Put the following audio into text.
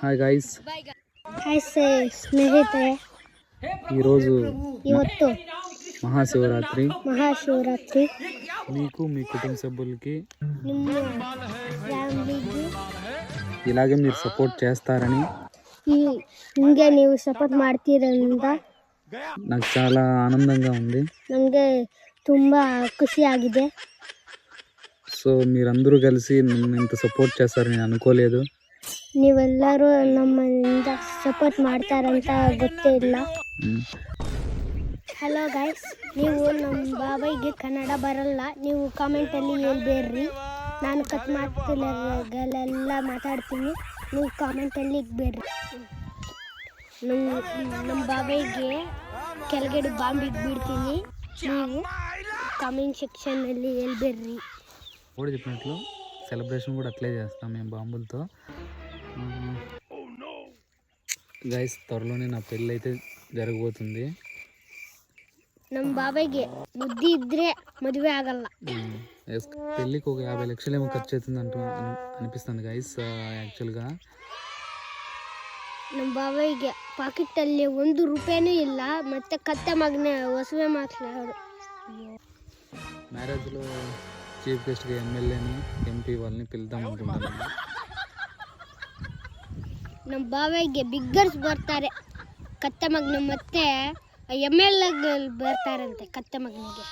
Hi guys, hi ಸ್ನೇಹಿತರೆ, ఈరోజు ಇವತ್ತು మహాశివరాత్రి. మీకు మీ కుటుంబ సభ్యులకి ನಿಮ್ಮ ಫ್ಯಾಮಿಲಿಗೆ ఇలాగే మీరు సపోర్ట్ చేస్తారని ಹಿಂಗೆ ನೀವು ಸಪೋರ್ಟ್ ಮಾಡ್ತೀರಂತ నాకు చాలా ఆనందంగా ఉంది. ನನಗೆ ತುಂಬ ಖುಷಿಯಾಗಿದೆ. సో మీరందరూ కలిసి నన్ను ఇంత సపోర్ట్ చేస్తారని నేను అనుకోలేదు. ನೀವೆಲ್ಲರೂ ನಮ್ಮಿಂದ ಸಪೋರ್ಟ್ ಮಾಡ್ತಾರಂತ ಗೊತ್ತೇ ಇಲ್ಲ. ಹಲೋ ಗೈಸ್, ನೀವು ನಮ್ಮ ಬಾಬಾಯಿಗೆ ಕನ್ನಡ ಬರಲ್ಲ, ನೀವು ಕಾಮೆಂಟಲ್ಲಿ ಹೇಳ್ಬೇಡ್ರಿ. ನಾನು ಕಟ್ ಮಾತುಗಳೆಲ್ಲ ಮಾತಾಡ್ತೀನಿ, ನೀವು ಕಾಮೆಂಟಲ್ಲಿ ಇಕ್ಬೇಡ್ರಿ. ನಮ್ಮ ಬಾಬಾಯಿಗೆ ಕೆಳಗಡೆ ಬಾಂಬ್ ಇಟ್ಬಿಡ್ತೀನಿ, ನೀವು ಕಾಮೆಂಟ್ సెక్షన్ನಲ್ಲಿ ಹೇಳ್ಬೇಡ್ರಿ. కూడా చెప్పినట్లు సెలబ్రేషన్ కూడా అట్లే చేస్తాం మేము బాంబులతో. గైస్, త్వరలోనే నా పెళ్ళి అయితే జరగబోతుంది. ನಮ್ಮ బాబాయిಗೆ బుద్ధి ఇద్రే మదువే ಆಗಲ್ಲ. పెళ్ళికి ఒక 50 లక్షలు ఏమో ఖర్చు అవుతుంది అనిపిస్తుంది గైస్. యాక్చువల్గా ನಮ್ಮ ಬಾబాಯಿಗೆ ಪಾಕೆಟಲ್ಲಿ 1 ರೂಪಾಯಿನೂ ಇಲ್ಲ, ಮತ್ತೆ ಕತ್ತೆ ಮಗನ ಹೊಸವೇ ಮಾತಾಡೋರು. మ్యారేజ్లో చీఫ్ గెస్ట్గా ఎమ్మెల్యేని, ఎంపీ వాళ్ళని పిలుద్దాం అనుకుంటున్నాను. ನಮ್ಮ ಬಾబాಯಿಗೆ ಬಿಗ್ಗರ್ಸ್ ಬರ್ತಾರೆ, ಕತ್ತೆ ಮಗನ ಮತ್ತೆ MLA ಬರ್ತಾರಂತೆ ಕತ್ತೆ ಮಗನಿಗೆ.